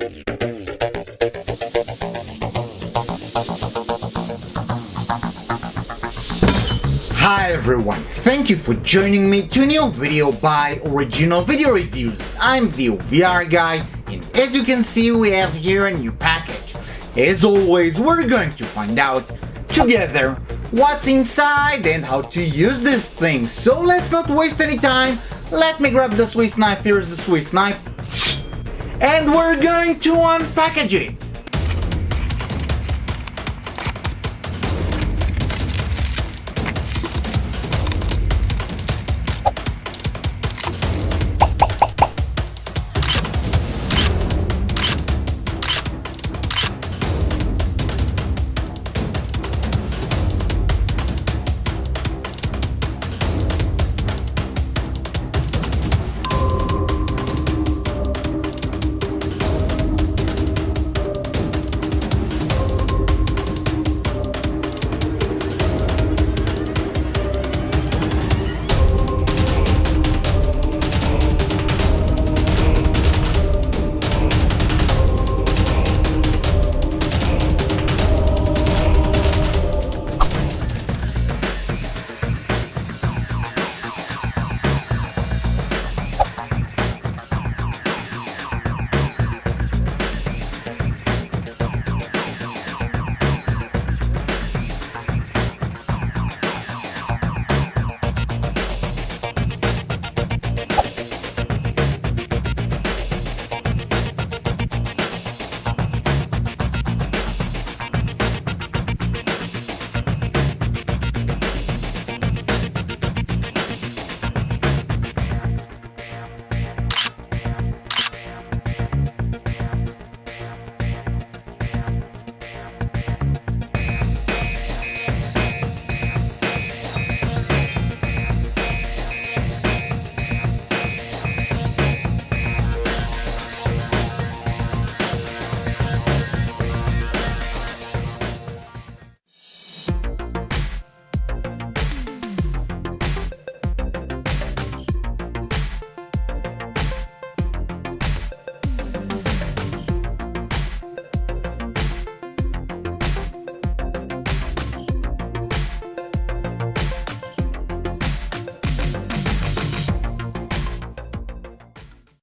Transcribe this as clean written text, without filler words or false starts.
Hi everyone, thank you for joining me to a new video by Original Video Reviews. I'm the OVR guy, and as you can see we have here a new package. As always, we're going to find out together what's inside and how to use this thing. So let's not waste any time, let me grab the Swiss knife. Here's the Swiss knife, and we're going to unpackage it.